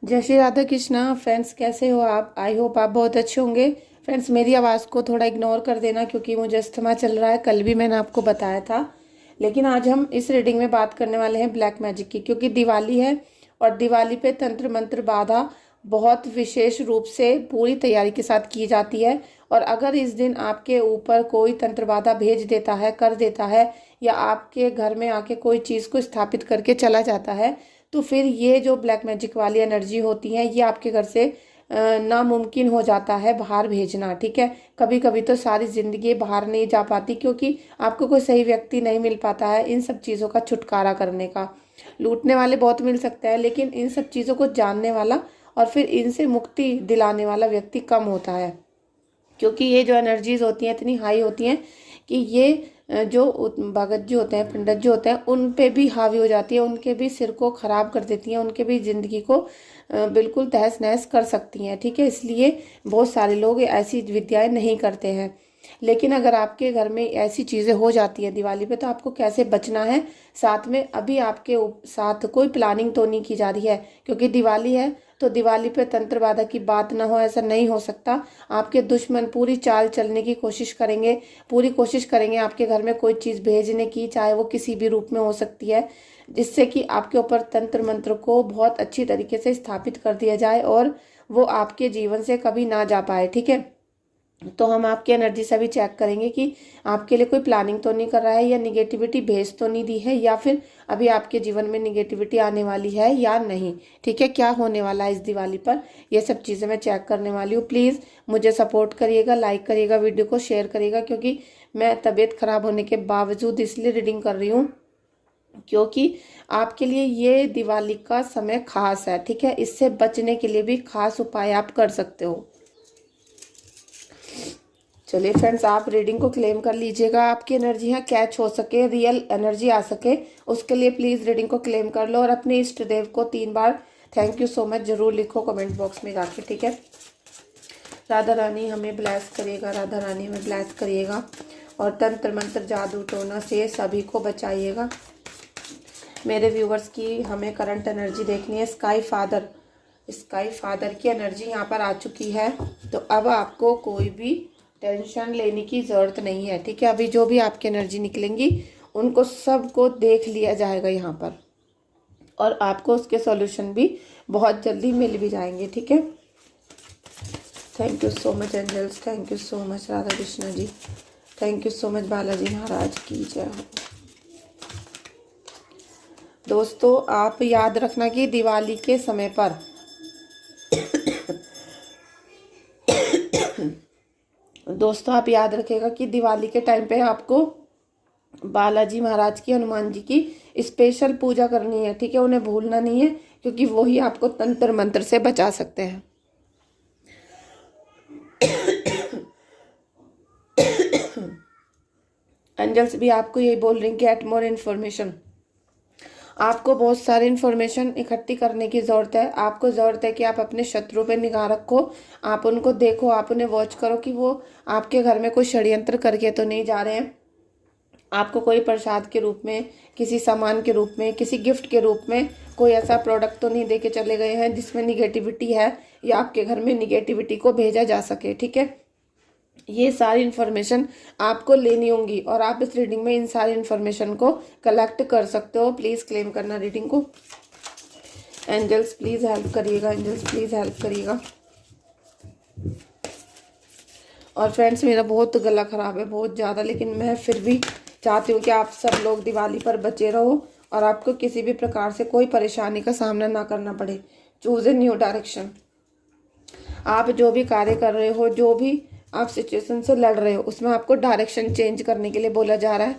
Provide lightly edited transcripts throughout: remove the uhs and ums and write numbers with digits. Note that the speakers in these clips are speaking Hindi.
जय श्री राधा कृष्णा। फ्रेंड्स, कैसे हो आप? आई होप आप बहुत अच्छे होंगे। फ्रेंड्स, मेरी आवाज़ को थोड़ा इग्नोर कर देना क्योंकि मुझे अस्थमा चल रहा है। कल भी मैंने आपको बताया था। लेकिन आज हम इस रीडिंग में बात करने वाले हैं ब्लैक मैजिक की, क्योंकि दिवाली है और दिवाली पे तंत्र मंत्र बाधा बहुत विशेष रूप से पूरी तैयारी के साथ की जाती है। और अगर इस दिन आपके ऊपर कोई तंत्र बाधा भेज देता है, कर देता है, या आपके घर में आके कोई चीज़ को स्थापित करके चला जाता है, तो फिर ये जो ब्लैक मैजिक वाली एनर्जी होती है ये आपके घर से नामुमकिन हो जाता है बाहर भेजना। ठीक है, कभी कभी तो सारी जिंदगी बाहर नहीं जा पाती क्योंकि आपको कोई सही व्यक्ति नहीं मिल पाता है इन सब चीज़ों का छुटकारा करने का। लूटने वाले बहुत मिल सकते हैं, लेकिन इन सब चीज़ों को जानने वाला और फिर इनसे मुक्ति दिलाने वाला व्यक्ति कम होता है। क्योंकि ये जो एनर्जीज होती हैं इतनी हाई होती हैं कि ये जो भगत जी होते हैं, पंडित जी होते हैं, उन पे भी हावी हो जाती है, उनके भी सिर को खराब कर देती हैं, उनके भी जिंदगी को बिल्कुल तहस नहस कर सकती हैं। ठीक है, इसलिए बहुत सारे लोग ऐसी विद्याएं नहीं करते हैं। लेकिन अगर आपके घर में ऐसी चीज़ें हो जाती है दिवाली पे, तो आपको कैसे बचना है। साथ में अभी आपके साथ कोई प्लानिंग तो नहीं की जा रही है, क्योंकि दिवाली है तो दिवाली पे तंत्र बाधा की बात ना हो, ऐसा नहीं हो सकता। आपके दुश्मन पूरी चाल चलने की कोशिश करेंगे, पूरी कोशिश करेंगे आपके घर में कोई चीज़ भेजने की, चाहे वो किसी भी रूप में हो सकती है, जिससे कि आपके ऊपर तंत्र मंत्र को बहुत अच्छी तरीके से स्थापित कर दिया जाए और वो आपके जीवन से कभी ना जा पाए। ठीक है, तो हम आपकी एनर्जी से भी चेक करेंगे कि आपके लिए कोई प्लानिंग तो नहीं कर रहा है, या निगेटिविटी भेज तो नहीं दी है, या फिर अभी आपके जीवन में निगेटिविटी आने वाली है या नहीं। ठीक है, क्या होने वाला है इस दिवाली पर, ये सब चीज़ें मैं चेक करने वाली हूँ। प्लीज़ मुझे सपोर्ट करिएगा, लाइक करिएगा, वीडियो को शेयर करिएगा, क्योंकि मैं तबीयत खराब होने के बावजूद इसलिए रीडिंग कर रही हूँ क्योंकि आपके लिए ये दिवाली का समय खास है। ठीक है, इससे बचने के लिए भी खास उपाय आप कर सकते हो। चलिए फ्रेंड्स, आप रीडिंग को क्लेम कर लीजिएगा। आपकी एनर्जी यहाँ कैच हो सके, रियल एनर्जी आ सके, उसके लिए प्लीज़ रीडिंग को क्लेम कर लो और अपने इष्ट देव को 3 बार थैंक यू सो मच जरूर लिखो कमेंट बॉक्स में जाके। ठीक है, राधा रानी हमें ब्लेस करिएगा, राधा रानी हमें ब्लेस करिएगा और तंत्र मंत्र जादू टोना से सभी को बचाइएगा। मेरे व्यूवर्स की हमें करंट एनर्जी देखनी है। स्काई फादर की एनर्जी यहाँ पर आ चुकी है, तो अब आपको कोई भी टेंशन लेने की ज़रूरत नहीं है। ठीक है, अभी जो भी आपकी एनर्जी निकलेंगी उनको सबको देख लिया जाएगा यहाँ पर, और आपको उसके सॉल्यूशन भी बहुत जल्दी मिल भी जाएंगे। ठीक है, thank you so much angels, thank you so much Radha Krishna ji, thank you so much Balaji Maharaj की जय हो। दोस्तों, आप याद रखना कि दिवाली के समय पर दोस्तों आप याद रखिएगा कि दिवाली के टाइम पे आपको बालाजी महाराज की, हनुमान जी की स्पेशल पूजा करनी है। ठीक है, उन्हें भूलना नहीं है, क्योंकि वो ही आपको तंत्र मंत्र से बचा सकते हैं। एंजल्स भी आपको यही बोल रही हैं कि गेट मोर इन्फॉर्मेशन। आपको बहुत सारी इन्फॉर्मेशन इकट्ठी करने की ज़रूरत है। आपको ज़रूरत है कि आप अपने शत्रु पे निगाह रखो, आप उनको देखो, आप उन्हें वॉच करो कि वो आपके घर में कोई षड्यंत्र करके तो नहीं जा रहे हैं, आपको कोई प्रसाद के रूप में, किसी सामान के रूप में, किसी गिफ्ट के रूप में कोई ऐसा प्रोडक्ट तो नहीं दे के चले गए हैं जिसमें निगेटिविटी है या आपके घर में निगेटिविटी को भेजा जा सके। ठीक है, ये सारी इन्फॉर्मेशन आपको लेनी होंगी और आप इस रीडिंग में इन सारी इन्फॉर्मेशन को कलेक्ट कर सकते हो। प्लीज़ क्लेम करना रीडिंग को। एंजल्स प्लीज़ हेल्प करिएगा, एंजल्स प्लीज़ हेल्प करिएगा। और फ्रेंड्स, मेरा बहुत गला ख़राब है, बहुत ज़्यादा, लेकिन मैं फिर भी चाहती हूँ कि आप सब लोग दिवाली पर बचे रहो और आपको किसी भी प्रकार से कोई परेशानी का सामना ना करना पड़े। Choose a new direction. आप जो भी कार्य कर रहे हो, जो भी आप सिचुएशन से लड़ रहे हो, उसमें आपको डायरेक्शन चेंज करने के लिए बोला जा रहा है।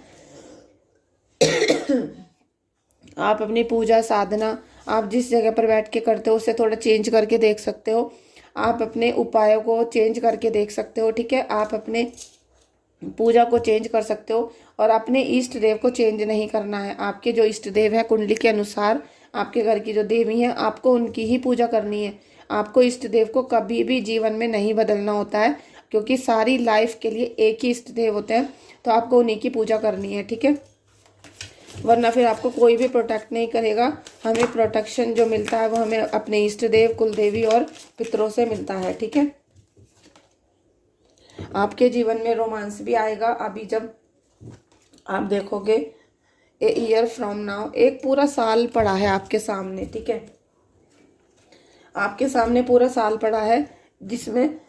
आप अपनी पूजा साधना आप जिस जगह पर बैठ के करते हो उसे थोड़ा चेंज करके देख सकते हो। आप अपने उपायों को चेंज करके देख सकते हो। ठीक है, आप अपने पूजा को चेंज कर सकते हो और अपने इष्ट देव को चेंज नहीं करना है। आपके जो इष्ट देव है कुंडली के अनुसार, आपके घर की जो देवी हैं, आपको उनकी ही पूजा करनी है। आपको इष्ट देव को कभी भी जीवन में नहीं बदलना होता है, क्योंकि सारी लाइफ के लिए एक ही इष्ट देव होते हैं, तो आपको उन्हीं की पूजा करनी है। ठीक है, वरना फिर आपको कोई भी प्रोटेक्ट नहीं करेगा। हमें प्रोटेक्शन जो मिलता है वो हमें अपने इष्ट देव, कुल देवी और पितरों से मिलता है। ठीक है, आपके जीवन में रोमांस भी आएगा। अभी जब आप देखोगे ए ईयर फ्रॉम नाउ, एक पूरा साल पड़ा है आपके सामने। ठीक है, आपके सामने पूरा साल पड़ा है जिसमें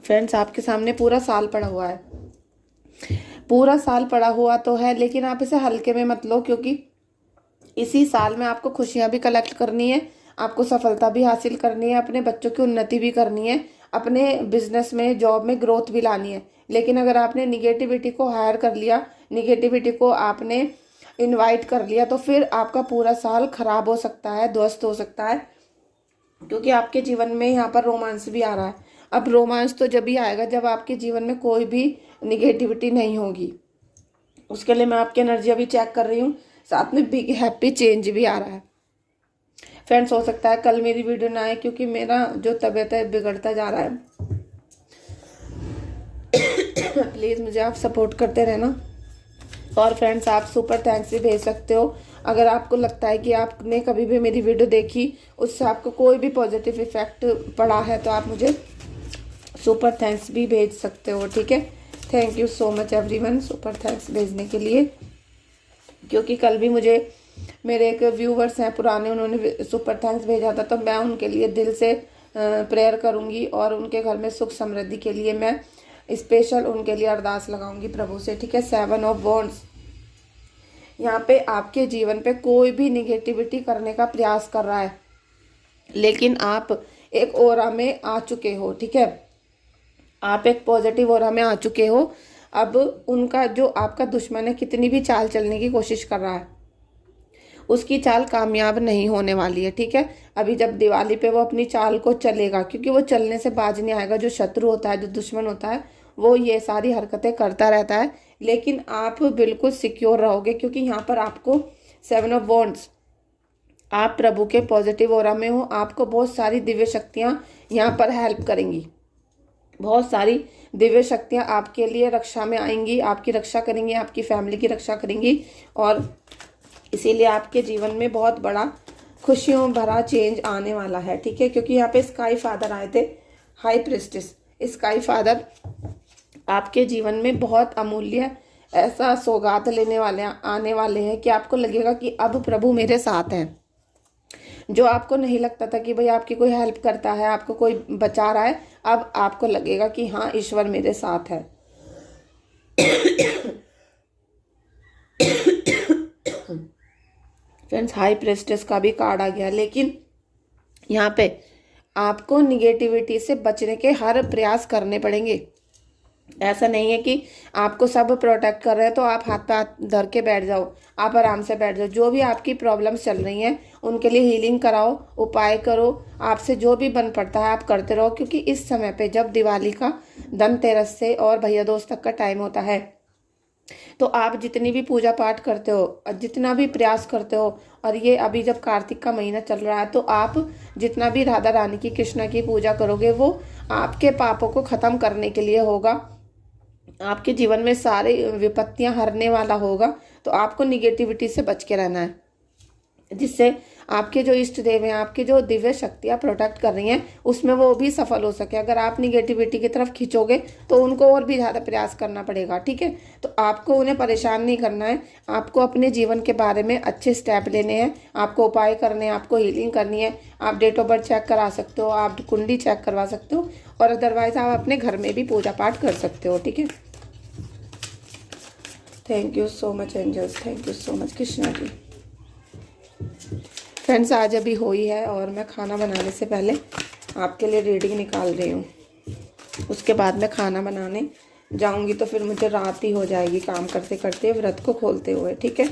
फ्रेंड्स आपके सामने पूरा साल पड़ा हुआ है। पूरा साल पड़ा हुआ तो है, लेकिन आप इसे हल्के में मत लो, क्योंकि इसी साल में आपको खुशियां भी कलेक्ट करनी है, आपको सफलता भी हासिल करनी है, अपने बच्चों की उन्नति भी करनी है, अपने बिजनेस में, जॉब में ग्रोथ भी लानी है। लेकिन अगर आपने निगेटिविटी को हायर कर लिया, निगेटिविटी को आपने इनवाइट कर लिया, तो फिर आपका पूरा साल खराब हो सकता है, ध्वस्त हो सकता है। क्योंकि आपके जीवन में यहाँ पर रोमांस भी आ रहा है। अब रोमांस तो जब भी आएगा जब आपके जीवन में कोई भी निगेटिविटी नहीं होगी। उसके लिए मैं आपकी एनर्जी अभी चेक कर रही हूँ, साथ में बिग हैप्पी चेंज भी आ रहा है। फ्रेंड्स हो सकता है कल मेरी वीडियो ना आए, क्योंकि मेरा जो तबीयत है बिगड़ता जा रहा है। प्लीज़ मुझे आप सपोर्ट करते रहना। और फ्रेंड्स आप सुपर थैंक्स भी भेज सकते हो। अगर आपको लगता है कि आपने कभी भी मेरी वीडियो देखी, उससे आपको कोई भी पॉजिटिव इफेक्ट पड़ा है, तो आप मुझे सुपर थैंक्स भी भेज सकते हो। ठीक है, thank you so much everyone super thanks भेजने के लिए। क्योंकि कल भी मुझे मेरे एक व्यूवर्स हैं पुराने, उन्होंने सुपर थैंक्स भेजा था, तो मैं उनके लिए दिल से प्रेयर करूंगी और उनके घर में सुख समृद्धि के लिए मैं स्पेशल उनके लिए अरदास लगाऊंगी प्रभु से। ठीक है, 7 ऑफ वॉन्ड्स, यहाँ पे आपके जीवन पे कोई भी निगेटिविटी करने का प्रयास कर रहा है, लेकिन आप एक ऑरा में आ चुके हो। ठीक है, आप एक पॉजिटिव ऑरा में आ चुके हो। अब उनका जो आपका दुश्मन है, कितनी भी चाल चलने की कोशिश कर रहा है, उसकी चाल कामयाब नहीं होने वाली है। ठीक है, अभी जब दिवाली पे वो अपनी चाल को चलेगा, क्योंकि वो चलने से बाज नहीं आएगा। जो शत्रु होता है, जो दुश्मन होता है, वो ये सारी हरकतें करता रहता है, लेकिन आप बिल्कुल सिक्योर रहोगे, क्योंकि यहाँ पर आपको 7 ऑफ वॉन्ड्स, आप प्रभु के पॉजिटिव ऑरा में हो। आपको बहुत सारी दिव्य शक्तियाँ यहाँ पर हेल्प करेंगी, बहुत सारी दिव्य शक्तियाँ आपके लिए रक्षा में आएंगी, आपकी रक्षा करेंगी, आपकी फैमिली की रक्षा करेंगी। और इसीलिए आपके जीवन में बहुत बड़ा खुशियों भरा चेंज आने वाला है। ठीक है, क्योंकि यहाँ पे स्काई फादर आए थे, हाई प्रिस्टेस। स्काई फादर आपके जीवन में बहुत अमूल्य ऐसा सौगात लेने वाले आने वाले हैं कि आपको लगेगा कि अब प्रभु मेरे साथ हैं। जो आपको नहीं लगता था कि भाई आपकी कोई हेल्प करता है, आपको कोई बचा रहा है, अब आपको लगेगा कि हाँ ईश्वर मेरे साथ है। फ्रेंड्स हाई प्रेस्टेस का भी कार्ड आ गया, लेकिन यहाँ पे आपको निगेटिविटी से बचने के हर प्रयास करने पड़ेंगे। ऐसा नहीं है कि आपको सब प्रोटेक्ट कर रहे हैं तो आप हाथ पे हाथ धर के बैठ जाओ, आप आराम से बैठ जाओ। जो भी आपकी प्रॉब्लम्स चल रही हैं उनके लिए हीलिंग कराओ, उपाय करो, आपसे जो भी बन पड़ता है आप करते रहो। क्योंकि इस समय पे जब दिवाली का, धनतेरस से और भैया दूज तक का टाइम होता है, तो आप जितनी भी पूजा पाठ करते हो, जितना भी प्रयास करते हो, और ये अभी जब कार्तिक का महीना चल रहा है, तो आप जितना भी राधा रानी की, कृष्णा की पूजा करोगे, वो आपके पापों को खत्म करने के लिए होगा, आपके जीवन में सारे विपत्तियां हरने वाला होगा। तो आपको निगेटिविटी से बच के रहना है, जिससे आपके जो इष्ट देव हैं, आपकी जो दिव्य शक्तियाँ प्रोटेक्ट कर रही हैं, उसमें वो भी सफल हो सके। अगर आप निगेटिविटी की तरफ खींचोगे तो उनको और भी ज़्यादा प्रयास करना पड़ेगा। ठीक है, तो आपको उन्हें परेशान नहीं करना है, आपको अपने जीवन के बारे में अच्छे स्टेप लेने हैं, आपको उपाय करने हैं, आपको हीलिंग करनी है। आप डेट ऑफ बर्थ चेक करा सकते हो, आप कुंडली चेक करवा सकते हो, और अदरवाइज आप अपने घर में भी पूजा पाठ कर सकते हो। ठीक है, thank you so much angels, thank you so much Krishna ji. Friends आज अभी हुई है और मैं खाना बनाने से पहले आपके लिए रीडिंग निकाल रही हूँ। उसके बाद मैं खाना बनाने जाऊँगी, तो फिर मुझे रात ही हो जाएगी काम करते करते, व्रत को खोलते हुए। ठीक है,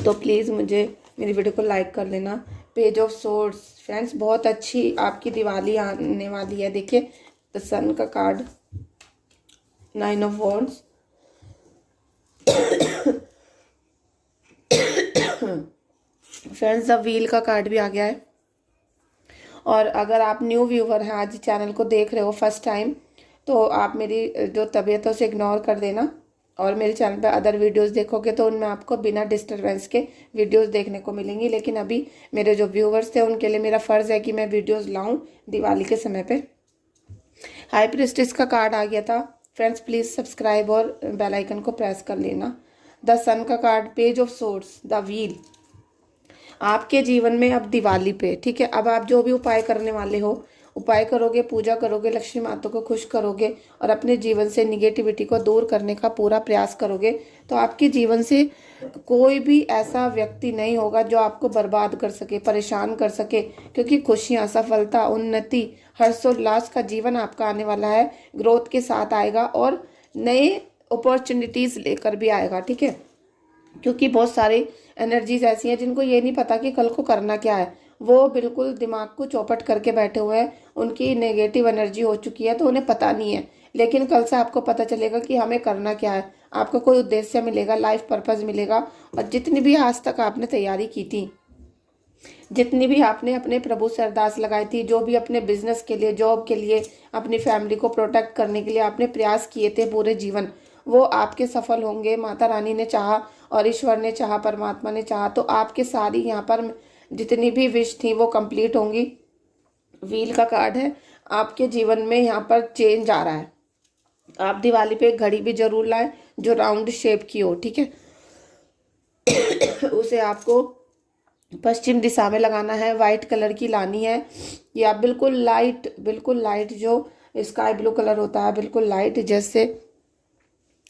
तो प्लीज़ मुझे मेरी वीडियो को लाइक कर लेना। पेज ऑफ सोर्ड्स, फ्रेंड्स बहुत अच्छी आपकी दिवाली आने वाली है। देखिए द सन का card, 9 of wands, friends the wheel का कार्ड भी आ गया है। और अगर आप न्यू व्यूवर हैं, आज चैनल को देख रहे हो फर्स्ट टाइम, तो आप मेरी जो तबीयत है उसे इग्नोर कर देना। और मेरे चैनल पर अदर वीडियोस देखोगे तो उनमें आपको बिना डिस्टरबेंस के वीडियोस देखने को मिलेंगी। लेकिन अभी मेरे जो व्यूवर्स थे उनके लिए मेरा फ़र्ज़ है कि मैं वीडियोस लाऊं दिवाली के समय पे। हाई प्रीस्टिस का कार्ड आ गया था फ्रेंड्स, प्लीज़ सब्सक्राइब और बेल आइकन को प्रेस कर लेना। द सन का card, page of swords, the wheel. आपके जीवन में अब दिवाली पे, ठीक है, अब आप जो भी उपाय करने वाले हो, उपाय करोगे, पूजा करोगे, लक्ष्मी माता को खुश करोगे और अपने जीवन से निगेटिविटी को दूर करने का पूरा प्रयास करोगे, तो आपके जीवन से कोई भी ऐसा व्यक्ति नहीं होगा जो आपको बर्बाद कर सके, परेशान कर सके। क्योंकि खुशियां, सफलता, उन्नति, हर्षोल्लास का जीवन आपका आने वाला है, ग्रोथ के साथ आएगा और नए अपॉर्चुनिटीज लेकर भी आएगा, ठीक है। क्योंकि बहुत सारी एनर्जीज ऐसी हैं जिनको ये नहीं पता कि कल को करना क्या है, वो बिल्कुल दिमाग को चौपट करके बैठे हुए हैं, उनकी नेगेटिव एनर्जी हो चुकी है तो उन्हें पता नहीं है। लेकिन कल से आपको पता चलेगा कि हमें करना क्या है, आपको कोई उद्देश्य मिलेगा, लाइफ पर्पस मिलेगा। और जितनी भी आज तक आपने तैयारी की थी, जितनी भी आपने अपने प्रभु से अरदास लगाई थी, जो भी अपने बिजनेस के लिए, जॉब के लिए, अपनी फैमिली को प्रोटेक्ट करने के लिए आपने प्रयास किए थे पूरे जीवन, वो आपके सफल होंगे। माता रानी ने चाहा और ईश्वर ने चाहा, परमात्मा ने चाहा, तो आपके सारी यहाँ पर जितनी भी विश थी वो कंप्लीट होंगी। व्हील का कार्ड है, आपके जीवन में यहाँ पर चेंज आ रहा है। आप दिवाली पे एक घड़ी भी जरूर लाएं जो राउंड शेप की हो, ठीक है। उसे आपको पश्चिम दिशा में लगाना है, वाइट कलर की लानी है, या बिल्कुल लाइट जो स्काई ब्लू कलर होता है, बिल्कुल लाइट, जैसे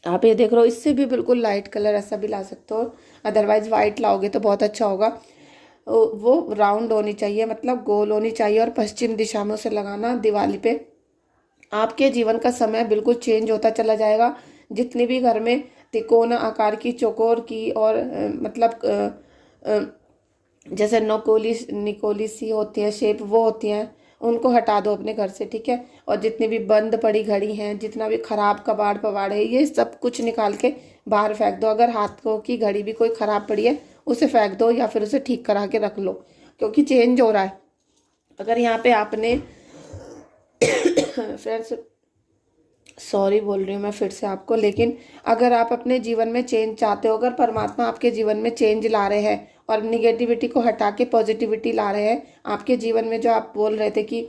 आप ये देख रहे हो, इससे भी बिल्कुल लाइट कलर ऐसा भी ला सकते हो। अदरवाइज वाइट लाओगे तो बहुत अच्छा होगा। वो राउंड होनी चाहिए, मतलब गोल होनी चाहिए, और पश्चिम दिशा में उसे लगाना दिवाली पे। आपके जीवन का समय बिल्कुल चेंज होता चला जाएगा। जितने भी घर में तिकोना आकार की, चौकोर की और जैसे निकोली सी होती है शेप, वो होती हैं, उनको हटा दो अपने घर से, ठीक है। और जितनी भी बंद पड़ी घड़ी हैं, जितना भी खराब कबाड़ पवाड़ है, ये सब कुछ निकाल के बाहर फेंक दो। अगर हाथों की घड़ी भी कोई खराब पड़ी है उसे फेंक दो या फिर उसे ठीक करा के रख लो, क्योंकि चेंज हो रहा है। अगर यहाँ पे आपने फ्रेंड्स, सॉरी बोल रही हूँ मैं फिर से आपको, लेकिन अगर आप अपने जीवन में चेंज चाहते हो, अगर परमात्मा आपके जीवन में चेंज ला रहे हैं और निगेटिविटी को हटा के पॉजिटिविटी ला रहे हैं आपके जीवन में, जो आप बोल रहे थे कि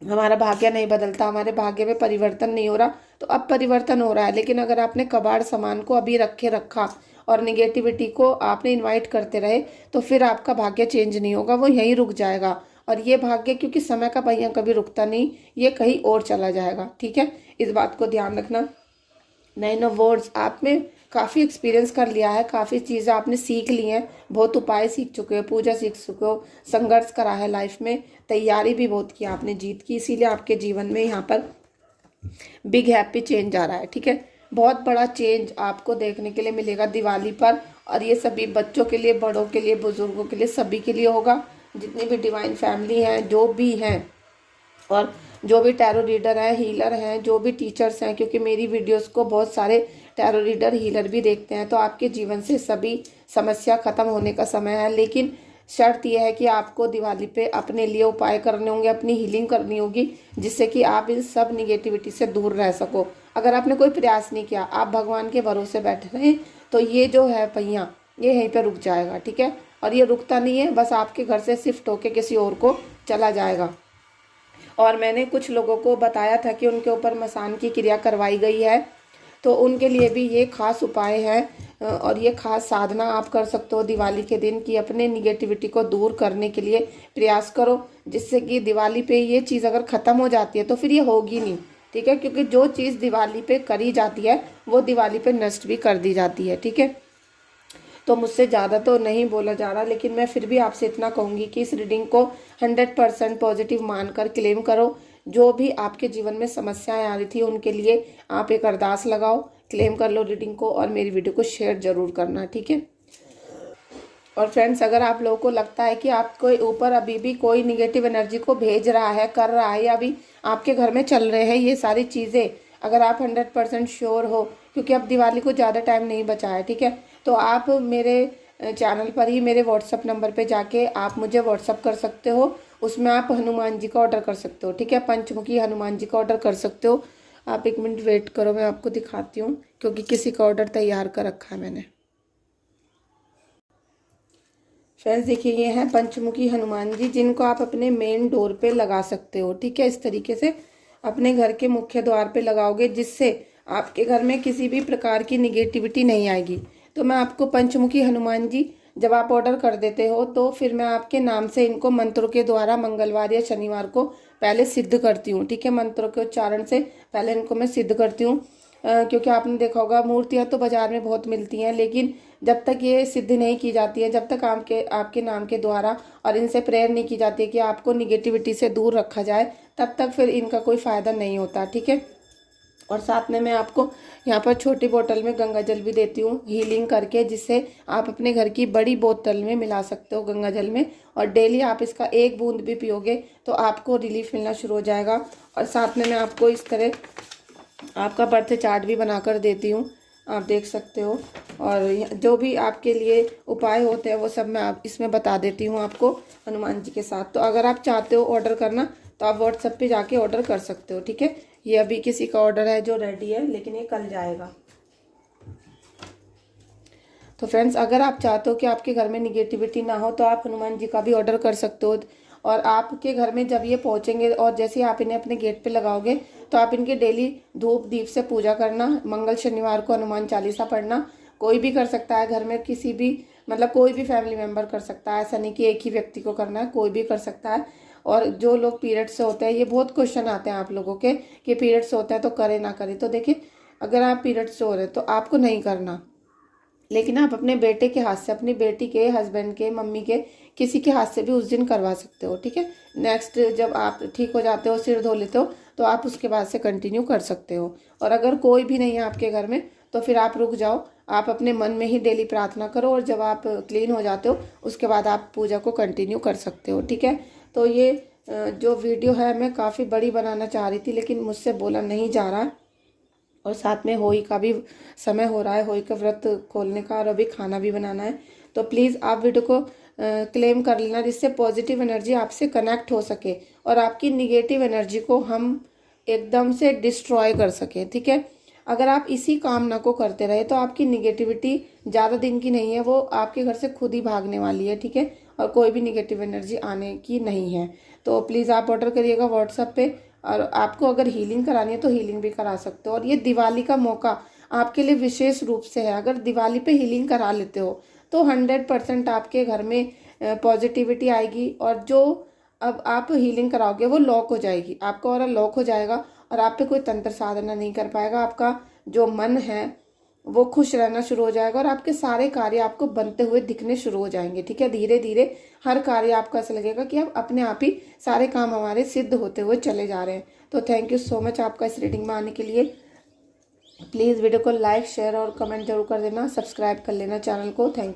हमारा भाग्य नहीं बदलता, हमारे भाग्य में परिवर्तन नहीं हो रहा, तो अब परिवर्तन हो रहा है। लेकिन अगर आपने कबाड़ सामान को अभी रखा और निगेटिविटी को आपने इन्वाइट करते रहे, तो फिर आपका भाग्य चेंज नहीं होगा, वो यहीं रुक जाएगा। और ये भाग्य, क्योंकि समय का पहिया कभी रुकता नहीं, ये कहीं और चला जाएगा, ठीक है। इस बात को ध्यान रखना। 9 ऑफ वॉन्ड्स, आप में काफ़ी एक्सपीरियंस कर लिया है, काफ़ी चीज़ें आपने सीख ली हैं, बहुत उपाय सीख चुके हो, पूजा सीख चुके हो, संघर्ष करा है लाइफ में, तैयारी भी बहुत की आपने जीत की, इसीलिए आपके जीवन में यहाँ पर बिग हैप्पी चेंज आ रहा है, ठीक है। बहुत बड़ा चेंज आपको देखने के लिए मिलेगा दिवाली पर, और ये सभी बच्चों के लिए, बड़ों के लिए, बुजुर्गों के लिए, सभी के लिए होगा। जितनी भी डिवाइन फैमिली हैं, जो भी हैं, और जो भी टैरो रीडर हैं, हीलर हैं, जो भी टीचर्स हैं, क्योंकि मेरी वीडियोस को बहुत सारे टैरो रीडर, हीलर भी देखते हैं, तो आपके जीवन से सभी समस्या खत्म होने का समय है। लेकिन शर्त यह है कि आपको दिवाली पे अपने लिए उपाय करने होंगे, अपनी हीलिंग करनी होगी, जिससे कि आप इन सब निगेटिविटी से दूर रह सको। अगर आपने कोई प्रयास नहीं किया, आप भगवान के भरोसे बैठे रहें, तो ये जो है पहिया, ये यहीं पर रुक जाएगा, ठीक है। और ये रुकता नहीं है, बस आपके घर से शिफ्ट होके किसी और को चला जाएगा। और मैंने कुछ लोगों को बताया था कि उनके ऊपर मसान की क्रिया करवाई गई है, तो उनके लिए भी ये खास उपाय है और ये खास साधना आप कर सकते हो दिवाली के दिन, कि अपने निगेटिविटी को दूर करने के लिए प्रयास करो, जिससे कि दिवाली पे ये चीज़ अगर ख़त्म हो जाती है तो फिर ये होगी नहीं, ठीक है। क्योंकि जो चीज़ दिवाली पे करी जाती है वो दिवाली पे नष्ट भी कर दी जाती है, ठीक है। तो मुझसे ज़्यादा तो नहीं बोला जा रहा, लेकिन मैं फिर भी आपसे इतना कहूँगी कि इस रीडिंग को 100% पॉजिटिव मानकर क्लेम करो। जो भी आपके जीवन में समस्याएं आ रही थी उनके लिए आप एक अरदास लगाओ, क्लेम कर लो रीडिंग को, और मेरी वीडियो को शेयर जरूर करना, ठीक है। और फ्रेंड्स, अगर आप लोगों को लगता है कि आपके ऊपर अभी भी कोई निगेटिव एनर्जी को भेज रहा है, कर रहा है, या अभी आपके घर में चल रहे हैं ये सारी चीज़ें, अगर आप 100% श्योर हो, क्योंकि अब दिवाली को ज़्यादा टाइम नहीं बचा है, ठीक है, तो आप मेरे चैनल पर ही मेरे व्हाट्सअप नंबर पे जाके आप मुझे व्हाट्सअप कर सकते हो। उसमें आप हनुमान जी का ऑर्डर कर सकते हो, ठीक है, पंचमुखी हनुमान जी का ऑर्डर कर सकते हो। आप 1 मिनट वेट करो, मैं आपको दिखाती हूँ, क्योंकि किसी का ऑर्डर तैयार कर रखा है मैंने। फ्रेंड्स देखिए, ये हैं पंचमुखी हनुमान जी, जिनको आप अपने मेन डोर पे लगा सकते हो। ठीक है, इस तरीके से अपने घर के मुख्य द्वार पे लगाओगे, जिससे आपके घर में किसी भी प्रकार की निगेटिविटी नहीं आएगी। तो मैं आपको पंचमुखी हनुमान जी जब आप ऑर्डर कर देते हो, तो फिर मैं आपके नाम से इनको मंत्रों के द्वारा मंगलवार या शनिवार को पहले सिद्ध करती हूँ। ठीक है, मंत्रों के उच्चारण से पहले इनको मैं सिद्ध करती हूँ। क्योंकि आपने देखा होगा, मूर्तियाँ तो बाजार में बहुत मिलती हैं, लेकिन जब तक ये सिद्ध नहीं की जाती है, जब तक आपके नाम के द्वारा और इनसे प्रेयर नहीं की जाती है कि आपको निगेटिविटी से दूर रखा जाए, तब तक फिर इनका कोई फ़ायदा नहीं होता। ठीक है, और साथ में मैं आपको यहाँ पर छोटी बोतल में गंगा जल भी देती हूँ हीलिंग करके, जिससे आप अपने घर की बड़ी बोतल में मिला सकते हो गंगा जल में, और डेली आप इसका 1 बूंद भी पियोगे तो आपको रिलीफ मिलना शुरू हो जाएगा। और साथ में मैं आपको इस तरह आपका बर्थ चार्ट भी बनाकर देती हूँ, आप देख सकते हो। और जो भी आपके लिए उपाय होते हैं वो सब मैं आप इसमें बता देती हूँ आपको हनुमान जी के साथ। तो अगर आप चाहते हो ऑर्डर करना, तो आप व्हाट्सएप पे जाके ऑर्डर कर सकते हो। ठीक है, ये अभी किसी का ऑर्डर है जो रेडी है, लेकिन ये कल जाएगा। तो फ्रेंड्स, अगर आप चाहते हो कि आपके घर में निगेटिविटी ना हो, तो आप हनुमान जी का भी ऑर्डर कर सकते हो। और आपके घर में जब ये पहुंचेंगे और जैसे आप इन्हें अपने गेट पे लगाओगे, तो आप इनके डेली धूप दीप से पूजा करना, मंगल शनिवार को हनुमान चालीसा पढ़ना। कोई भी कर सकता है घर में, किसी भी मतलब कोई भी फैमिली मेम्बर कर सकता है, ऐसा नहीं कि एक ही व्यक्ति को करना है, कोई भी कर सकता है। और जो लोग पीरियड से होते हैं, ये बहुत क्वेश्चन आते हैं आप लोगों के कि पीरियड से होते हैं तो करें ना करें। तो देखिए, अगर आप पीरियड से हो रहे तो आपको नहीं करना, लेकिन आप अपने बेटे के हाथ से, अपनी बेटी के, हस्बैंड के, मम्मी के, किसी के हाथ से भी उस दिन करवा सकते हो। ठीक है, नेक्स्ट जब आप ठीक हो जाते हो, सिर धो लेते हो, तो आप उसके बाद से कंटिन्यू कर सकते हो। और अगर कोई भी नहीं है आपके घर में, तो फिर आप रुक जाओ, आप अपने मन में ही डेली प्रार्थना करो, और जब आप क्लीन हो जाते हो उसके बाद आप पूजा को कंटिन्यू कर सकते हो। ठीक है, तो ये जो वीडियो है मैं काफ़ी बड़ी बनाना चाह रही थी, लेकिन मुझसे बोला नहीं जा रहा, और साथ में होली का भी समय हो रहा है, होली का व्रत खोलने का, और अभी खाना भी बनाना है। तो प्लीज़ आप वीडियो को क्लेम कर लेना, जिससे पॉजिटिव एनर्जी आपसे कनेक्ट हो सके और आपकी निगेटिव एनर्जी को हम एकदम से डिस्ट्रॉय कर सकें। ठीक है, अगर आप इसी कामना को करते रहे, तो आपकी निगेटिविटी ज़्यादा दिन की नहीं है, वो आपके घर से खुद ही भागने वाली है। ठीक है, और कोई भी निगेटिव एनर्जी आने की नहीं है। तो प्लीज़ आप ऑर्डर करिएगा व्हाट्सएप पे, और आपको अगर हीलिंग करानी है तो हीलिंग भी करा सकते हो। और ये दिवाली का मौका आपके लिए विशेष रूप से है, अगर दिवाली पे हीलिंग करा लेते हो तो 100% आपके घर में पॉजिटिविटी आएगी, और जो अब आप हीलिंग कराओगे वो लॉक हो जाएगी, आपका ऑरा लॉक हो जाएगा, और आप पे कोई तंत्र साधना नहीं कर पाएगा। आपका जो मन है वो खुश रहना शुरू हो जाएगा, और आपके सारे कार्य आपको बनते हुए दिखने शुरू हो जाएंगे। ठीक है, धीरे धीरे हर कार्य आपको ऐसा लगेगा कि अब अपने आप ही सारे काम हमारे सिद्ध होते हुए चले जा रहे हैं। तो थैंक यू सो मच आपका इस रीडिंग में आने के लिए। प्लीज़ वीडियो को लाइक, शेयर और कमेंट जरूर कर देना, सब्सक्राइब कर लेना चैनल को। थैंक